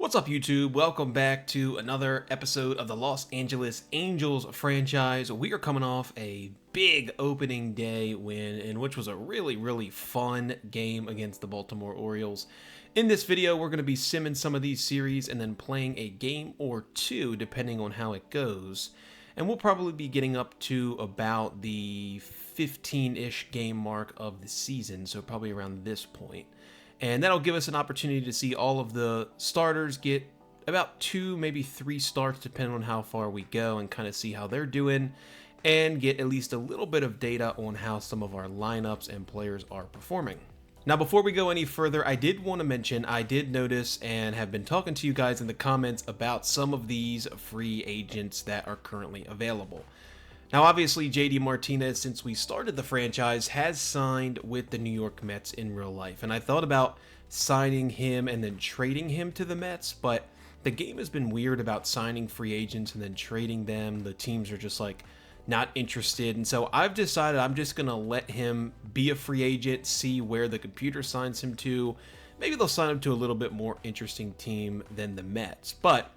What's up, YouTube? Welcome back to another episode of the Los Angeles Angels franchise. We are coming off a big opening day win, in which was a really fun game against the Baltimore Orioles. In this video, we're going to be simming some of these series and then playing a game or two, depending on how it goes. And we'll probably be getting up to about the 15-ish game mark of the season, so probably around this point. And that'll give us an opportunity to see all of the starters get about 2, maybe 3 starts, depending on how far we go, and kind of see how they're doing, and get at least a little bit of data on how some of our lineups and players are performing. Now, before we go any further, I did want to mention, I did notice and have been talking to you guys in the comments about some of these free agents that are currently available. Now, obviously, JD Martinez, since we started the franchise, has signed with the New York Mets in real life. And I thought about signing him and then trading him to the Mets, but the game has been weird about signing free agents and then trading them. The teams are just like not interested. And so I've decided I'm just going to let him be a free agent, see where the computer signs him to. Maybe they'll sign him to a little bit more interesting team than the Mets. But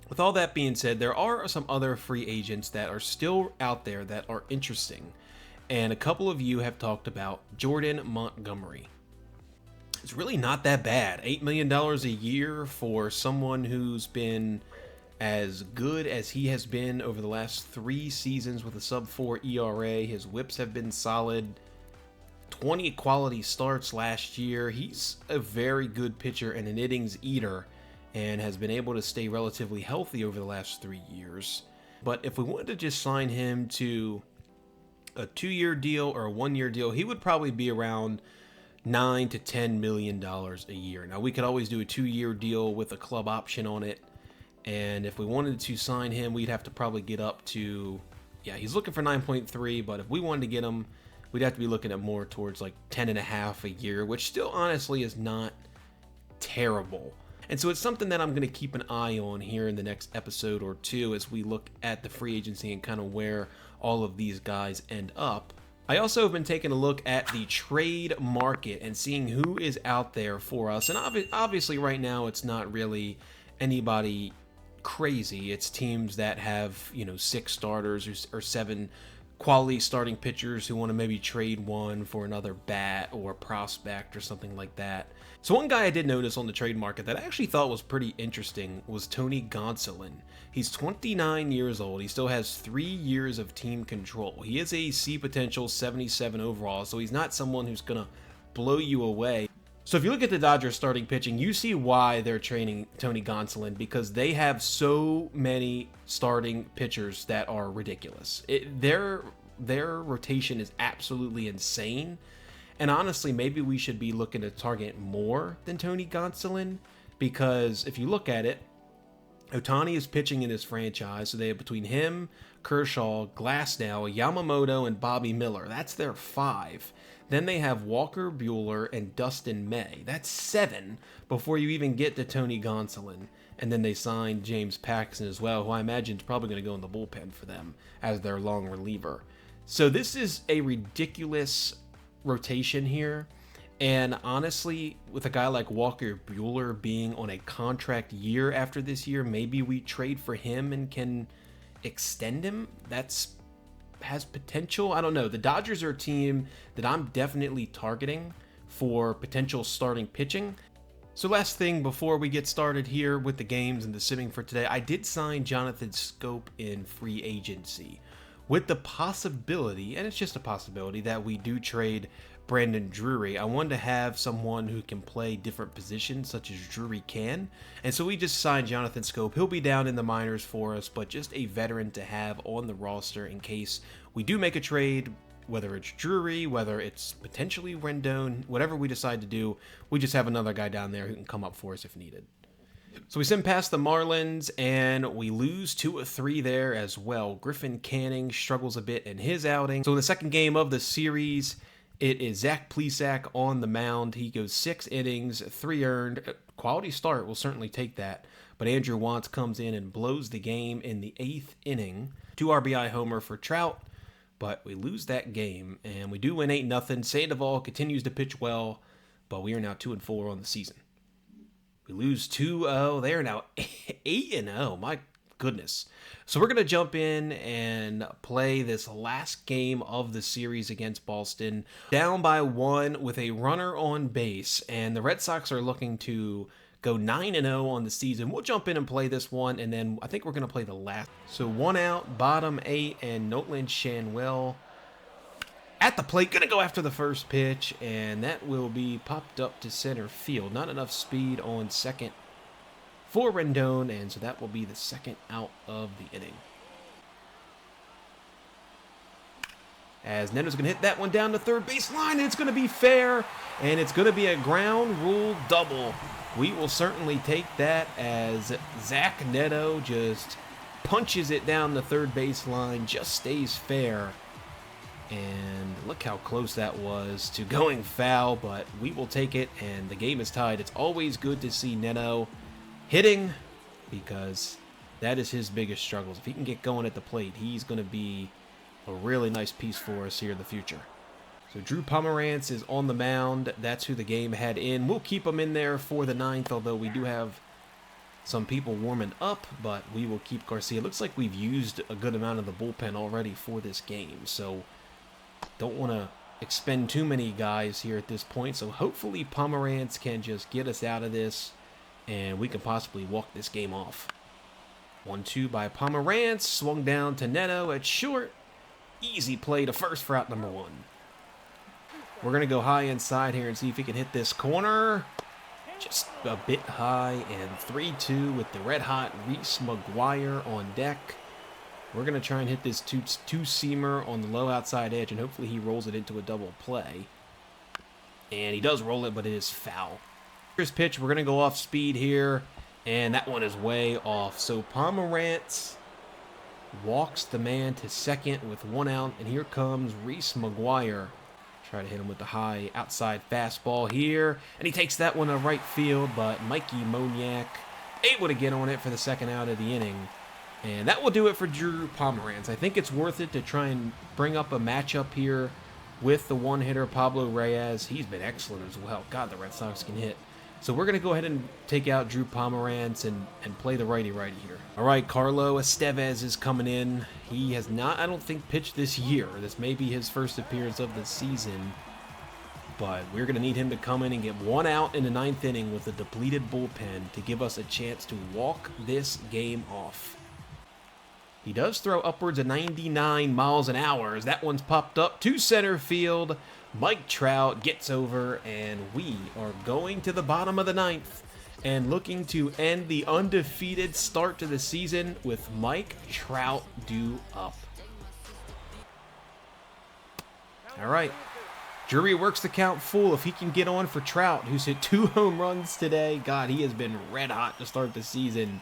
with all that being said, there are some other free agents that are still out there that are interesting, and a couple of you have talked about Jordan Montgomery. It's really not that bad. $8 million a year for someone who's been as good as he has been over the last 3 seasons with a sub-4 ERA. His whips have been solid. 20 quality starts last year. He's a very good pitcher and an innings eater, and has been able to stay relatively healthy over the last 3 years. But if we wanted to just sign him to a 2-year deal or a 1-year deal, he would probably be around $9 to $10 million a year. Now, we could always do a 2-year deal with a club option on it, and if we wanted to sign him, we'd have to probably get up to, he's looking for 9.3, but if we wanted to get him, we'd have to be looking at more towards like 10.5 a year, which still honestly is not terrible. And so it's something that I'm going to keep an eye on here in the next episode or two as we look at the free agency and kind of where all of these guys end up. I also have been taking a look at the trade market and seeing who is out there for us. And obviously right now it's not really anybody crazy. It's teams that have, 6 starters or 7 quality starting pitchers who want to maybe trade one for another bat or prospect or something like that. So one guy I did notice on the trade market that I actually thought was pretty interesting was Tony Gonsolin. He's 29 years old. He still has 3 years of team control. He is a C potential 77 overall, so he's not someone who's going to blow you away. So if you look at the Dodgers starting pitching, you see why they're training Tony Gonsolin, because they have so many starting pitchers that are ridiculous. Their rotation is absolutely insane. And honestly, maybe we should be looking to target more than Tony Gonsolin, because if you look at it, Ohtani is pitching in this franchise, so they have between him, Kershaw, Glasnow, Yamamoto, and Bobby Miller. That's their 5. Then they have Walker Buehler and Dustin May. That's 7 before you even get to Tony Gonsolin. And then they signed James Paxton as well, who I imagine is probably going to go in the bullpen for them as their long reliever. So this is a ridiculous rotation here. And honestly, with a guy like Walker Buehler being on a contract year after this year, maybe we trade for him and can extend him. Has potential. I don't know. The Dodgers are a team that I'm definitely targeting for potential starting pitching. So last thing before we get started here with the games and the simming for today, I did sign Jonathan Schoop in free agency with the possibility, and it's just a possibility, that we do trade Brandon Drury. I wanted to have someone who can play different positions such as Drury can, and so we just signed Jonathan Schoop. He'll be down in the minors for us, but just a veteran to have on the roster in case we do make a trade, whether it's Drury, whether it's potentially Rendon, whatever we decide to do, we just have another guy down there who can come up for us if needed. So we send past the Marlins, and we lose 2-3 there as well. Griffin Canning struggles a bit in his outing. So in the second game of the series, it is Zach Plesac on the mound. He goes 6 innings, 3 earned. Quality start, we'll certainly take that. But Andrew Wantz comes in and blows the game in the 8th inning. 2 RBI homer for Trout, but we lose that game, and we do win 8-0. Sandoval continues to pitch well, but we are now 2-4 on the season. We lose 2-0. They are now 8-0. My goodness. So we're going to jump in and play this last game of the series against Boston. Down by 1 with a runner on base. And the Red Sox are looking to go 9-0 on the season. We'll jump in and play this one, and then I think we're going to play the last. So 1 out, bottom 8, and Nolan Shanwell at the plate, gonna go after the first pitch, and that will be popped up to center field. Not enough speed on second for Rendon, and so that will be the second out of the inning. As Neto's gonna hit that one down the third baseline, and it's gonna be fair, and it's gonna be a ground rule double. We will certainly take that as Zach Neto just punches it down the third baseline, just stays fair. And look how close that was to going foul, but we will take it, and the game is tied. It's always good to see Neto hitting because that is his biggest struggles. If he can get going at the plate, he's going to be a really nice piece for us here in the future. So Drew Pomeranz is on the mound. That's who the game had in. We'll keep him in there for the 9th, although we do have some people warming up, but we will keep Garcia. It looks like we've used a good amount of the bullpen already for this game, so don't want to expend too many guys here at this point. So hopefully Pomeranz can just get us out of this, and we can possibly walk this game off. 1-2 by Pomeranz, swung down to Neto at short. Easy play to first for out number 1. We're going to go high inside here and see if he can hit this corner. Just a bit high, and 3-2 with the red-hot Reese McGuire on deck. We're going to try and hit this two-seamer on the low outside edge, and hopefully he rolls it into a double play. And he does roll it, but it is foul. First pitch, we're going to go off speed here, and that one is way off. So Pomeranz walks the man to second with 1 out, and here comes Reese McGuire. Try to hit him with the high outside fastball here, and he takes that one to right field, but Mikey Moniak able to get on it for the second out of the inning. And that will do it for Drew Pomeranz. I think it's worth it to try and bring up a matchup here with the one-hitter Pablo Reyes. He's been excellent as well. God, the Red Sox can hit. So we're going to go ahead and take out Drew Pomeranz and play the righty-righty here. All right, Carlo Estevez is coming in. He has not, I don't think, pitched this year. This may be his first appearance of the season. But we're going to need him to come in and get 1 out in the 9th inning with a depleted bullpen to give us a chance to walk this game off. He does throw upwards of 99 miles an hour as that one's popped up to center field. Mike Trout gets over, and we are going to the bottom of the 9th and looking to end the undefeated start to the season with Mike Trout due up. All right. Drury works the count full. If he can get on for Trout, who's hit 2 home runs today. God, he has been red hot to start the season.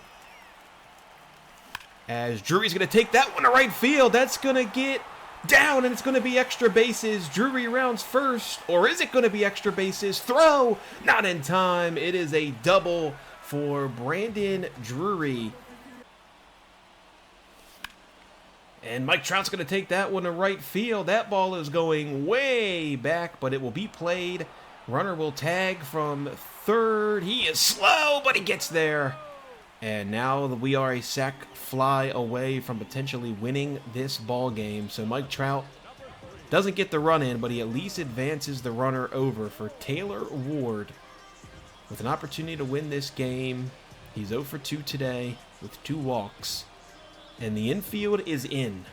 As Drury's going to take that one to right field. That's going to get down, and it's going to be extra bases. Drury rounds first, or is it going to be extra bases? Throw! Not in time. It is a double for Brandon Drury. And Mike Trout's going to take that one to right field. That ball is going way back, but it will be played. Runner will tag from third. He is slow, but he gets there. And now we are a sac fly away from potentially winning this ball game. So Mike Trout doesn't get the run in, but he at least advances the runner over for Taylor Ward with an opportunity to win this game. He's 0 for 2 today with 2 walks. And the infield is in.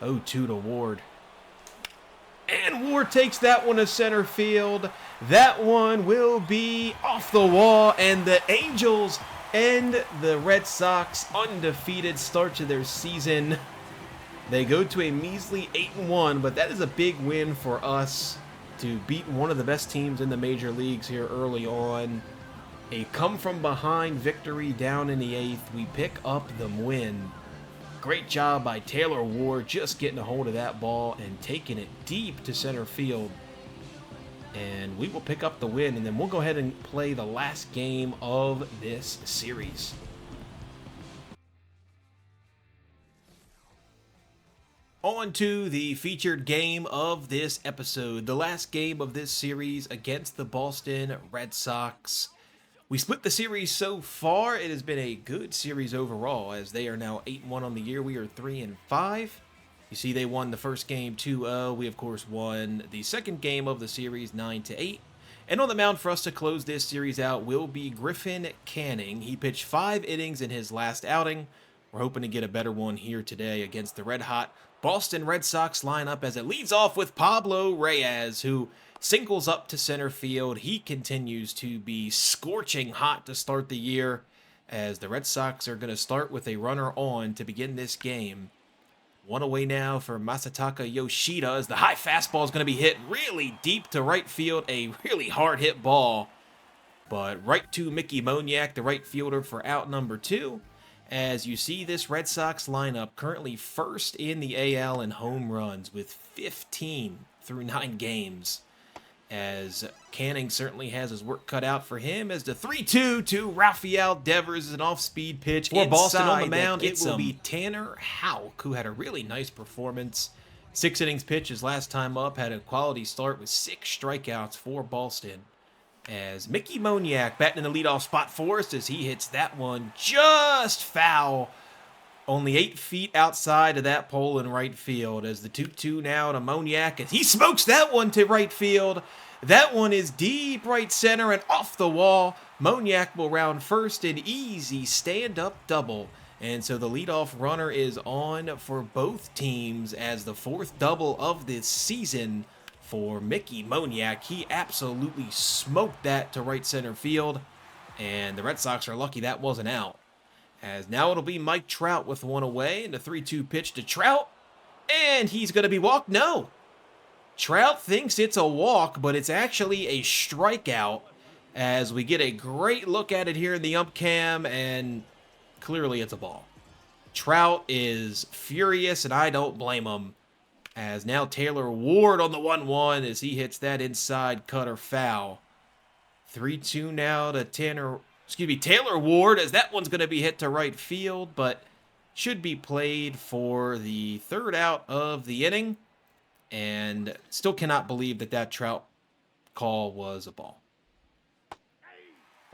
0-2 to Ward. And Ward takes that one to center field. That one will be off the wall, and the Angels end the Red Sox undefeated start to their season. They go to a measly 8-1, but that is a big win for us to beat one of the best teams in the major leagues here early on. A come-from-behind victory down in the 8th. We pick up the win. Great job by Taylor Ward just getting a hold of that ball and taking it deep to center field. And we will pick up the win, and then we'll go ahead and play the last game of this series. On to the featured game of this episode, the last game of this series against the Boston Red Sox. We split the series so far. It has been a good series overall, as they are now 8-1 on the year. We are 3-5. You see they won the first game 2-0. We, of course, won the second game of the series 9-8. And on the mound for us to close this series out will be Griffin Canning. He pitched 5 innings in his last outing. We're hoping to get a better one here today against the red-hot Boston Red Sox lineup, as it leads off with Pablo Reyes, who singles up to center field. He continues to be scorching hot to start the year, as the Red Sox are going to start with a runner on to begin this game. One away now for Masataka Yoshida, as the high fastball is going to be hit really deep to right field. A really hard hit ball, but right to Mickey Moniak, the right fielder, for out number 2. As you see this Red Sox lineup currently first in the AL in home runs with 15 through 9 games. As Canning certainly has his work cut out for him, as the 3-2 to Rafael Devers is an off-speed pitch for Boston on the mound. It will be Tanner Houck, who had a really nice performance. 6 innings pitched his last time up, had a quality start with 6 strikeouts for Boston. As Mickey Moniak batting in the leadoff spot for us, as he hits that one just foul. Only 8 feet outside of that pole in right field, as the 2-2 now to Moniak, as he smokes that one to right field. That one is deep right center and off the wall. Moniak will round first, an easy stand-up double. And so the leadoff runner is on for both teams as the 4th double of this season for Mickey Moniak. He absolutely smoked that to right center field, and the Red Sox are lucky that wasn't out. As now it'll be Mike Trout with one away, and the 3-2 pitch to Trout, and he's going to be walked. No. Trout thinks it's a walk, but it's actually a strikeout, as we get a great look at it here in the ump cam, and clearly it's a ball. Trout is furious, and I don't blame him, as now Taylor Ward on the 1-1 as he hits that inside cutter foul. 3-2 now to Taylor Ward, as that one's going to be hit to right field, but should be played for the 3rd out of the inning. And still cannot believe that Trout call was a ball.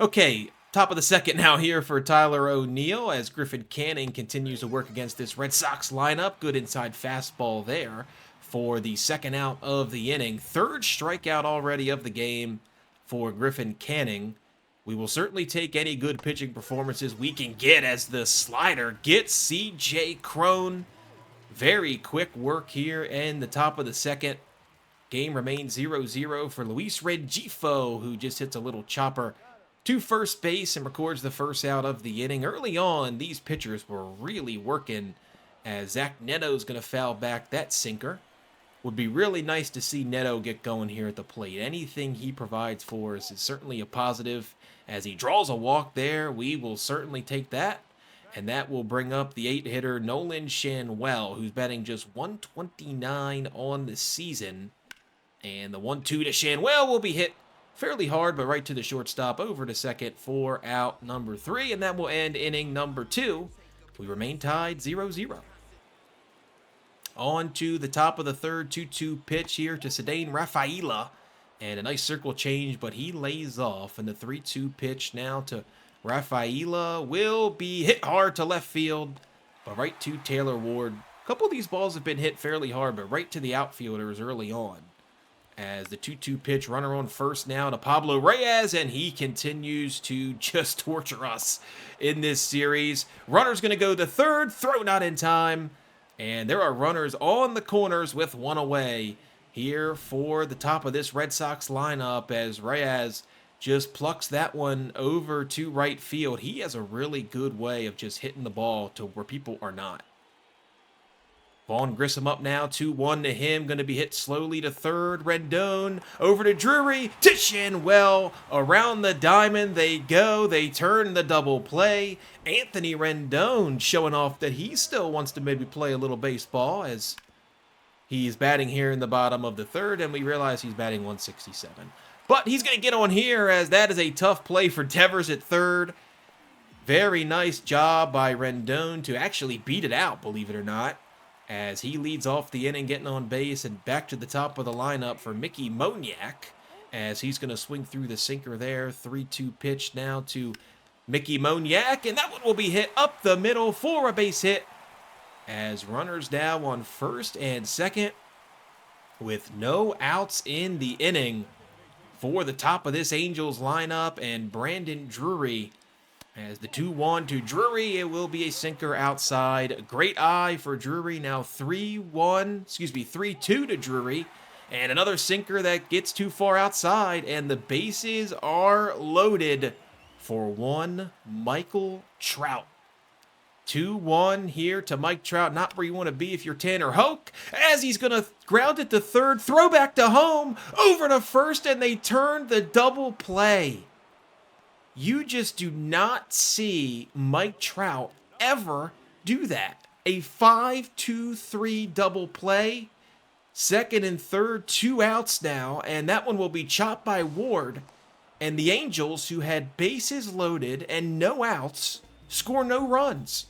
Okay, top of the 2nd now here for Tyler O'Neill, as Griffin Canning continues to work against this Red Sox lineup. Good inside fastball there for the 2nd out of the inning. 3rd strikeout already of the game for Griffin Canning. We will certainly take any good pitching performances we can get, as the slider gets C.J. Cron. Very quick work here in the top of the 2nd. Game remains 0-0 for Luis Rengifo, who just hits a little chopper to first base and records the 1st out of the inning. Early on, these pitchers were really working, as Zach Neto's going to foul back that sinker. Would be really nice to see Neto get going here at the plate. Anything he provides for us is certainly a positive. As he draws a walk there, we will certainly take that. And that will bring up the 8-hitter Nolan Shanwell, who's batting just .129 on the season. And the 1-2 to Shanwell will be hit fairly hard, but right to the shortstop, over to second for out number 3. And that will end inning number 2. We remain tied 0-0. On to the top of the 3rd, 2-2 pitch here to Cedane Rafaela. And a nice circle change, but he lays off. And the 3-2 pitch now to Rafaela will be hit hard to left field, but right to Taylor Ward. A couple of these balls have been hit fairly hard, but right to the outfielders early on. As the 2-2 pitch, runner on first now to Pablo Reyes, and he continues to just torture us in this series. Runner's going to go to 3rd, throw not in time, and there are runners on the corners with one away here for the top of this Red Sox lineup, as Reyes just plucks that one over to right field. He has a really good way of just hitting the ball to where people are not. Vaughn Grissom up now, 2-1 to him. Going to be hit slowly to 3rd. Rendon over to Drury, to Shanwell. Around the diamond they go. They turn the double play. Anthony Rendon showing off that he still wants to maybe play a little baseball, as he's batting here in the bottom of the 3rd, and we realize he's batting 167. But he's going to get on here, as that is a tough play for Devers at 3rd. Very nice job by Rendon to actually beat it out, believe it or not, as he leads off the inning getting on base, and back to the top of the lineup for Mickey Moniak, as he's going to swing through the sinker there. 3-2 pitch now to Mickey Moniak, and that one will be hit up the middle for a base hit as runners now on first and second with no outs in the inning for the top of this Angels lineup, and Brandon Drury as the 2-1 to Drury. It will be a sinker outside. Great eye for Drury. Now 3-2 to Drury. And another sinker that gets too far outside. And the bases are loaded for one Michael Trout. 2-1 here to Mike Trout. Not where you want to be if you're Tanner Hoke, as he's going to ground it to third. Throw back to home. Over to first, and they turn the double play. You just do not see Mike Trout ever do that. A 5-2-3 double play. Second and third, 2 outs now, and that one will be chopped by Ward. And the Angels, who had bases loaded and no outs, score no runs.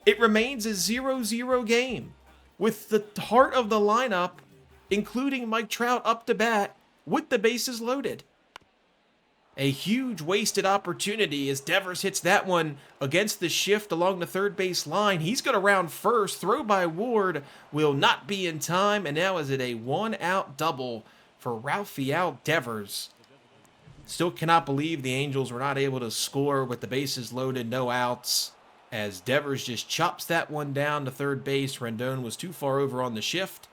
It remains a 0-0 game, with the heart of the lineup, including Mike Trout up to bat, with the bases loaded. A huge wasted opportunity as Devers hits that one against the shift along the third base line. He's going to round first. Throw by Ward will not be in time. And now is it a 1-out double for Rafael Devers. Still cannot believe the Angels were not able to score with the bases loaded, no outs, as Devers just chops that one down to third base. Rendon was too far over on the shift.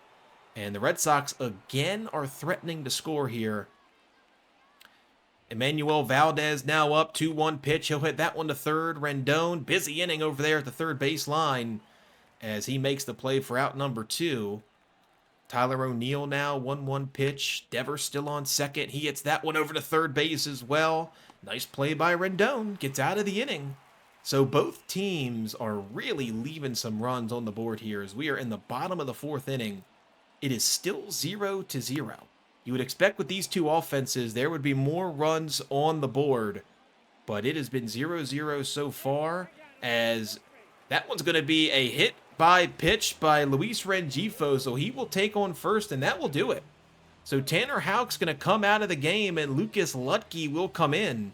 And the Red Sox again are threatening to score here. Emmanuel Valdez now up, 2-1 pitch. He'll hit that one to third. Rendon, busy inning over there at the third base line as he makes the play for out number 2. Tyler O'Neill now, 1-1 pitch. Devers still on second. He hits that one over to third base as well. Nice play by Rendon. Gets out of the inning. So both teams are really leaving some runs on the board here as we are in the bottom of the 4th inning. It is still 0-0. You would expect with these two offenses, there would be more runs on the board. But it has been 0-0 so far, as that one's going to be a hit by pitch by Luis Rengifo, so he will take on first, and that will do it. So Tanner Houck's going to come out of the game, and Lucas Luetge will come in.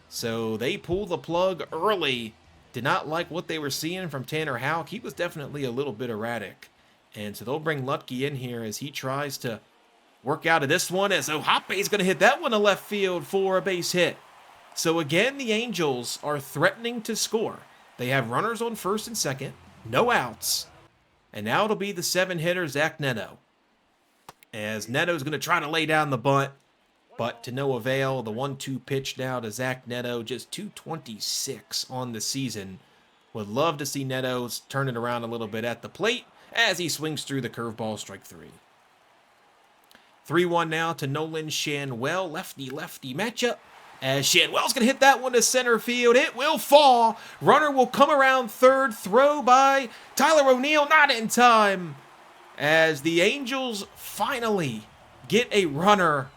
So they pull the plug early. Did not like what they were seeing from Tanner Houck. He was definitely a little bit erratic. And so they'll bring Luetge in here as he tries to work out of this one, as Ohape is going to hit that one to left field for a base hit. So again, the Angels are threatening to score. They have runners on first and second, no outs. And now it'll be the 7-hitter, Zach Neto. As Neto's going to try to lay down the bunt, but to no avail. The 1-2 pitch now to Zach Neto, just 226 on the season. Would love to see Neto turn it around a little bit at the plate as he swings through the curveball, strike 3. 3-1 now to Nolan Schanuel. Lefty-lefty matchup. As Schanuel's going to hit that one to center field. It will fall. Runner will come around third. Throw by Tyler O'Neill. Not in time. As the Angels finally get a runner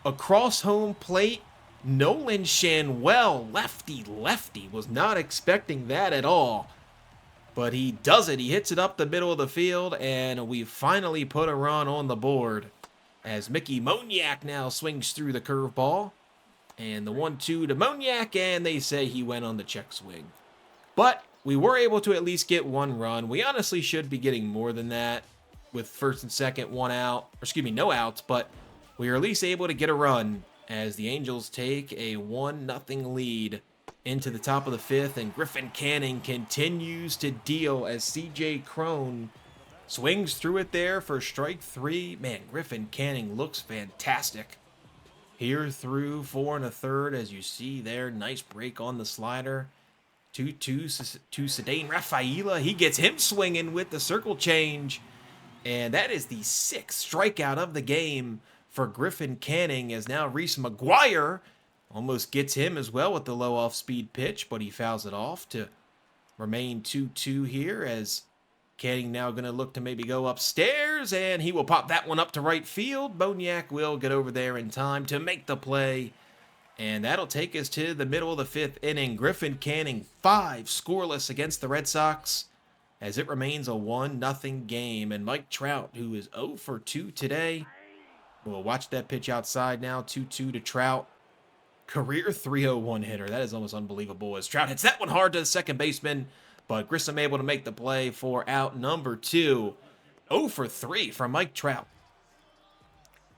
across home plate. Nolan Schanuel, lefty-lefty. Was not expecting that at all. But he does it. He hits it up the middle of the field. And we finally put a run on the board, as Mickey Moniak now swings through the curveball. And the 1-2 to Moniak, and they say he went on the check swing. But we were able to at least get one run. We honestly should be getting more than that with first and second, no outs. But we are at least able to get a run as the Angels take a 1-0 lead into the top of the 5th. And Griffin Canning continues to deal as C.J. Cron swings through it there for strike 3. Man, Griffin Canning looks fantastic. Here through 4 1/3, as you see there. Nice break on the slider. 2-2 to Cedane Rafaela. He gets him swinging with the circle change. And that is the 6th strikeout of the game for Griffin Canning, as now Reese McGuire almost gets him as well with the low off-speed pitch, but he fouls it off to remain 2-2 here, as Canning now going to look to maybe go upstairs, and he will pop that one up to right field. Moniak will get over there in time to make the play, and that'll take us to the middle of the 5th inning. Griffin Canning 5 scoreless against the Red Sox, as it remains a 1-0 game. And Mike Trout, who is 0 for 2 today, We'll watch that pitch outside now. 2-2 to Trout. Career 301 hitter. That is almost unbelievable as Trout hits that one hard to the second baseman, but Grissom able to make the play for out number 2. 0 for 3 from Mike Trout.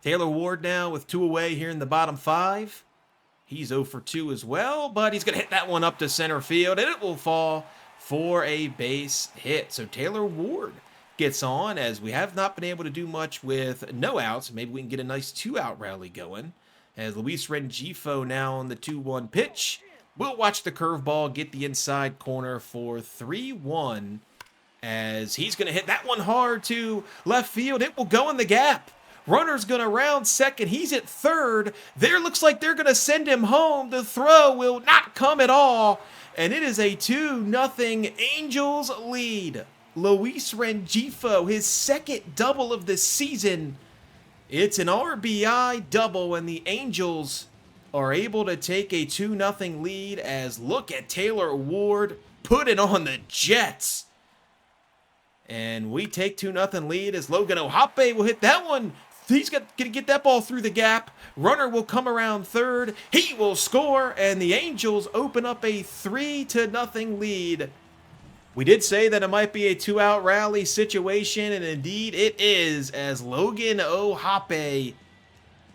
Taylor Ward now with 2 away here in the bottom 5. He's 0 for 2 as well, but he's going to hit that one up to center field, and it will fall for a base hit. So Taylor Ward gets on, as we have not been able to do much with no outs. Maybe we can get a nice 2-out rally going. As Luis Rengifo now on the 2-1 pitch. We'll watch the curveball get the inside corner for 3-1, as he's going to hit that one hard to left field. It will go in the gap. Runner's going to round second. He's at third. There looks like they're going to send him home. The throw will not come at all, and it is a 2-0 Angels lead. Luis Rengifo, his second double of the season. It's an RBI double, and the Angels are able to take a 2-0 lead, as look at Taylor Ward put it on the Jets. And we take 2-0 lead as Logan Ohape will hit that one. He's going to get that ball through the gap. Runner will come around third. He will score, and the Angels open up a 3-0 lead. We did say that it might be a 2-out rally situation, and indeed it is, as Logan Ohape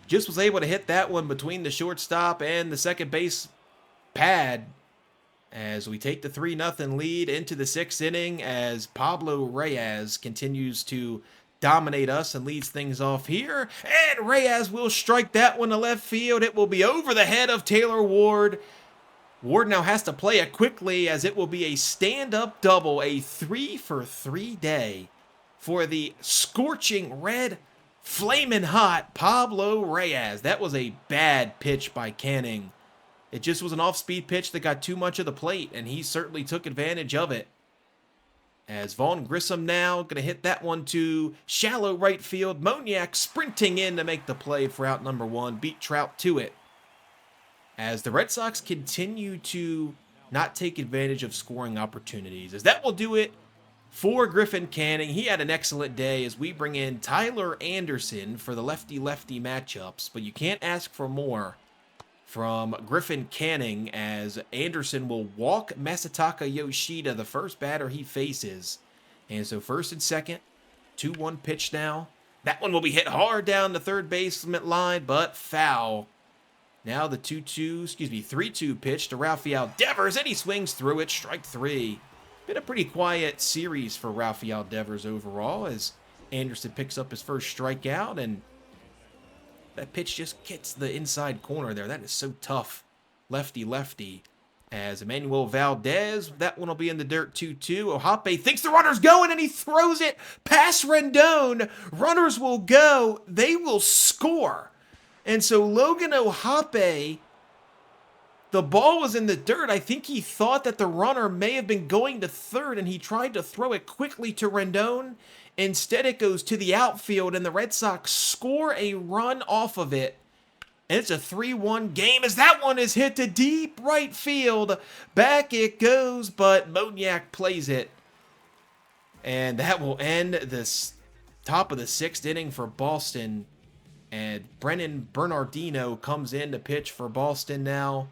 just was able to hit that one between the shortstop and the second base pad, as we take the 3-0 lead into the 6th inning, as Pablo Reyes continues to dominate us and leads things off here. And Reyes will strike that one to left field. It will be over the head of Taylor Ward. Ward now has to play it quickly, as it will be a stand-up double, a 3-for-3 day for the scorching red, flaming hot Pablo Reyes. That was a bad pitch by Canning. It just was an off-speed pitch that got too much of the plate, and he certainly took advantage of it. As Vaughn Grissom now going to hit that one to shallow right field. Moniak sprinting in to make the play for out number 1, beat Trout to it. As the Red Sox continue to not take advantage of scoring opportunities, as that will do it for Griffin Canning. He had an excellent day, as we bring in Tyler Anderson for the lefty-lefty matchups, but you can't ask for more from Griffin Canning, as Anderson will walk Masataka Yoshida, the first batter he faces. And so first and second, 2-1 pitch now. That one will be hit hard down the third baseman line, but foul. Now the 3-2 pitch to Rafael Devers, and he swings through it, strike 3. Been a pretty quiet series for Rafael Devers overall, as Anderson picks up his first strikeout, and that pitch just hits the inside corner there. That is so tough. Lefty. As Emmanuel Valdez, that one will be in the dirt 2-2. Ohape thinks the runner's going, and he throws it past Rendon. Runners will go. They will score. And so Logan Ohape, the ball was in the dirt. I think he thought that the runner may have been going to third, and he tried to throw it quickly to Rendon. Instead, it goes to the outfield, and the Red Sox score a run off of it. And it's a 3-1 game, as that one is hit to deep right field. Back it goes, but Moniak plays it. And that will end this top of the 6th inning for Boston. And Brennan Bernardino comes in to pitch for Boston now.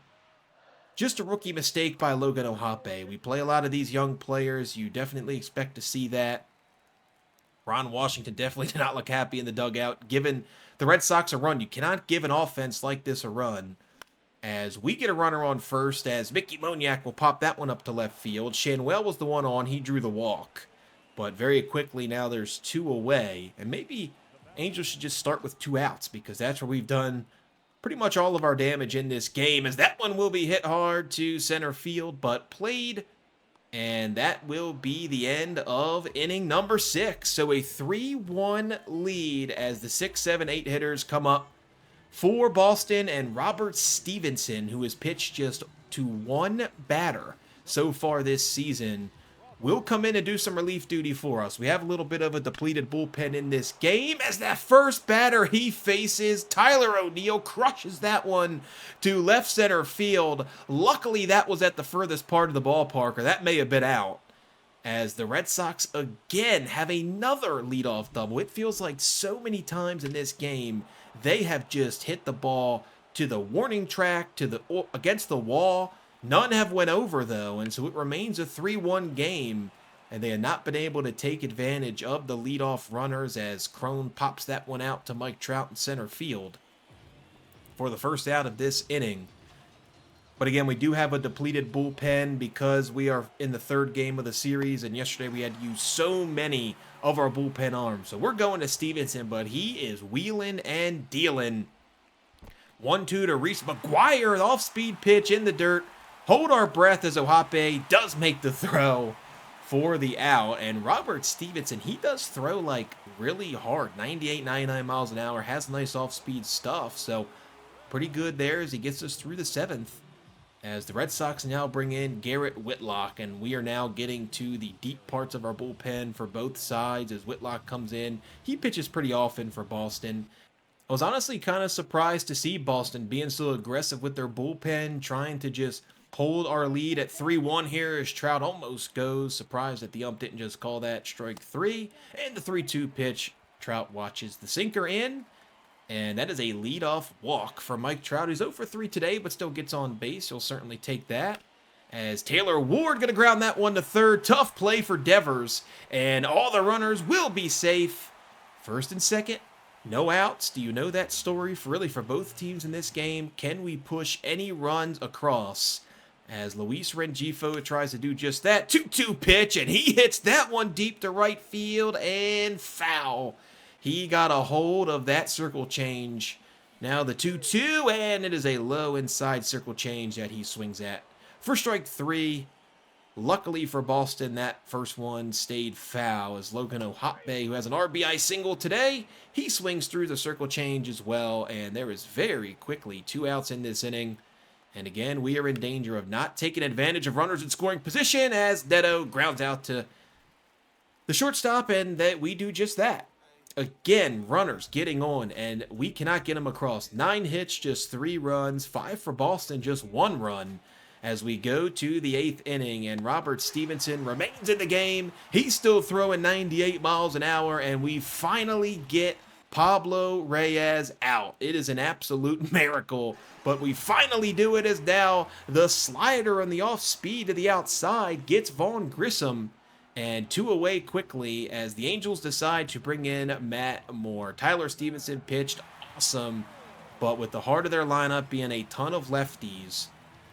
Just a rookie mistake by Logan Ohape. We play a lot of these young players. You definitely expect to see that. Ron Washington definitely did not look happy in the dugout, giving the Red Sox a run. You cannot give an offense like this a run. As we get a runner on first, as Mickey Moniak will pop that one up to left field. Shanwell was the one on. He drew the walk. But very quickly now there's 2 away. And maybe Angels should just start with 2 outs, because that's where we've done pretty much all of our damage in this game, as that one will be hit hard to center field, but played. And that will be the end of inning number 6. So a 3-1 lead as the 6, 7, 8 hitters come up for Boston, and Robert Stevenson, who has pitched just to 1 batter so far this season, will come in and do some relief duty for us. We have a little bit of a depleted bullpen in this game, as that first batter he faces, Tyler O'Neill, crushes that one to left center field. Luckily, that was at the furthest part of the ballpark, or that may have been out. as the Red Sox again have another leadoff double. It feels like so many times in this game they have just hit the ball to the warning track, to the against the wall. None have went over though, and so it remains a 3-1 game, and they have not been able to take advantage of the leadoff runners as Crone pops that one out to Mike Trout in center field for the first out of this inning. But again, we do have a depleted bullpen because we are in the third game of the series, and yesterday we had to use so many of our bullpen arms. So we're going to Stevenson, but he is wheeling and dealing. 1-2 to Reese McGuire, the off-speed pitch in the dirt. Hold our breath as Ohtani does make the throw for the out. And Robert Stevenson, he does throw like really hard, 98, 99 miles an hour, has nice off-speed stuff. So pretty good there as he gets us through the seventh. As the Red Sox now bring in Garrett Whitlock, and we are now getting to the deep parts of our bullpen for both sides as Whitlock comes in. He pitches pretty often for Boston. I was honestly kind of surprised to see Boston being so aggressive with their bullpen, trying to just hold our lead at 3-1 here as Trout almost goes. Surprised that the ump didn't just call that strike 3. And the 3-2 pitch, Trout watches the sinker in. And that is a leadoff walk for Mike Trout. He's 0 for 3 today, but still gets on base. He'll certainly take that. As Taylor Ward going to ground that one to third. Tough play for Devers. And all the runners will be safe. First and second, no outs. Do you know that story for both teams in this game? Can we push any runs across? As Luis Rengifo tries to do just that. 2-2 pitch, and he hits that one deep to right field and foul. He got a hold of that circle change. Now the 2-2, and it is a low inside circle change that he swings at for strike 3. Luckily for Boston, that first one stayed foul as Logan Ohtani, who has an RBI single today, he swings through the circle change as well, and there is very quickly 2 outs in this inning. And again, we are in danger of not taking advantage of runners in scoring position as Neto grounds out to the shortstop, and that we do just that. Again, runners getting on, and we cannot get them across. 9 hits, just 3 runs. 5 for Boston, just 1 run. As we go to the 8th inning, and Robert Stevenson remains in the game. He's still throwing 98 miles an hour, and we finally get Pablo Reyes out. It is an absolute miracle, but we finally do it as now the slider on the off speed to the outside gets Vaughn Grissom. And 2 away quickly as the Angels decide to bring in Matt Moore. Tyler Stevenson pitched awesome, but with the heart of their lineup being a ton of lefties,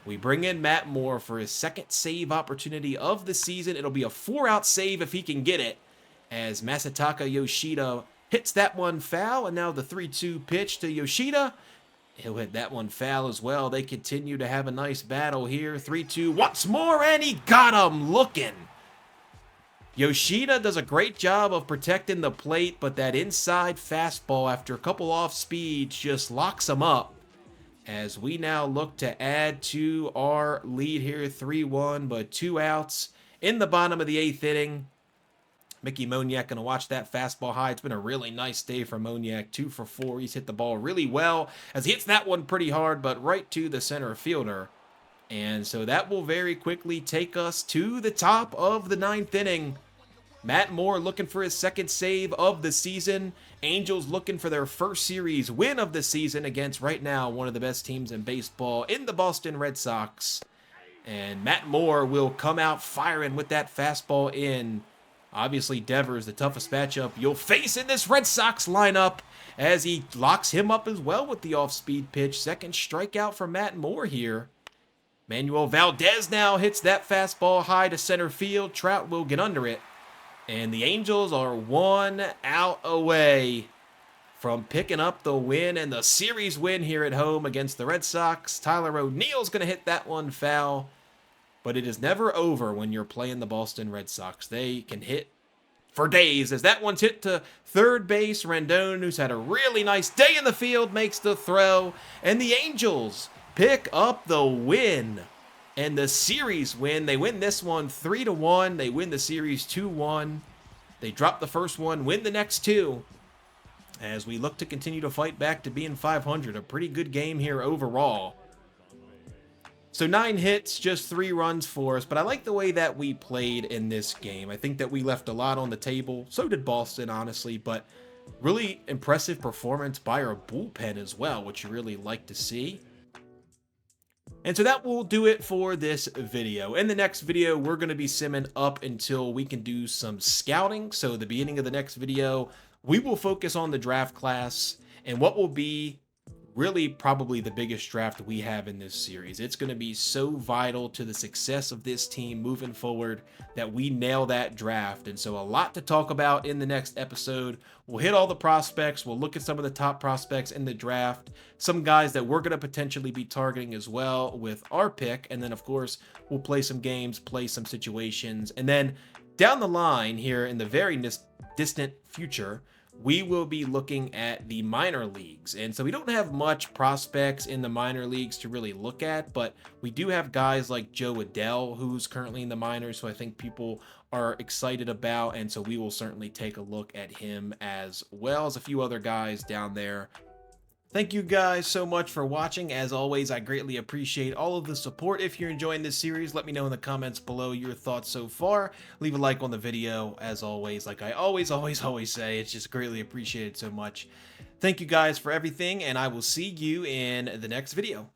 we bring in Matt Moore for his second save opportunity of the season. It'll be a 4-out save if he can get it, as Masataka Yoshida hits that one foul, and now the 3-2 pitch to Yoshida. He'll hit that one foul as well. They continue to have a nice battle here. 3-2 once more, and he got him looking. Yoshida does a great job of protecting the plate, but that inside fastball after a couple off speeds just locks him up. As we now look to add to our lead here, 3-1, but 2 outs in the bottom of the 8th inning. Mickey Moniak going to watch that fastball high. It's been a really nice day for Moniak. 2 for 4. He's hit the ball really well as he hits that one pretty hard, but right to the center fielder. And so that will very quickly take us to the top of the 9th inning. Matt Moore looking for his second save of the season. Angels looking for their first series win of the season against right now one of the best teams in baseball in the Boston Red Sox. And Matt Moore will come out firing with that fastball in. Obviously, Devers, the toughest matchup you'll face in this Red Sox lineup, as he locks him up as well with the off-speed pitch. Second strikeout for Matt Moore here. Manuel Valdez now hits that fastball high to center field. Trout will get under it. And the Angels are 1 out away from picking up the win and the series win here at home against the Red Sox. Tyler O'Neill's going to hit that one foul. But it is never over when you're playing the Boston Red Sox. They can hit for days. As that one's hit to third base, Rendon, who's had a really nice day in the field, makes the throw. And the Angels pick up the win. And the series win. They win this one 3-1. They win the series 2-1. They drop the first one, win the next 2. As we look to continue to fight back to being 500. A pretty good game here overall. So 9 hits, just 3 runs for us, but I like the way that we played in this game. I think that we left a lot on the table. So did Boston, honestly, but really impressive performance by our bullpen as well, which you really like to see. And so that will do it for this video. In the next video, we're going to be simming up until we can do some scouting. So the beginning of the next video, we will focus on the draft class and what will be really probably the biggest draft we have in this series. It's going to be so vital to the success of this team moving forward that we nail that draft. And so a lot to talk about in the next episode. We'll hit all the prospects. We'll look at some of the top prospects in the draft, some guys that we're going to potentially be targeting as well with our pick. And then of course, we'll play some games, play some situations. And then down the line here in the very distant future, we will be looking at the minor leagues. And so we don't have much prospects in the minor leagues to really look at, but we do have guys like Joe Adell, who's currently in the minors, who I think people are excited about. And so we will certainly take a look at him as well as a few other guys down there. Thank you guys so much for watching. As always, I greatly appreciate all of the support. If you're enjoying this series, let me know in the comments below your thoughts so far. Leave a like on the video. As always, like I always say, it's just greatly appreciated so much. Thank you guys for everything, and I will see you in the next video.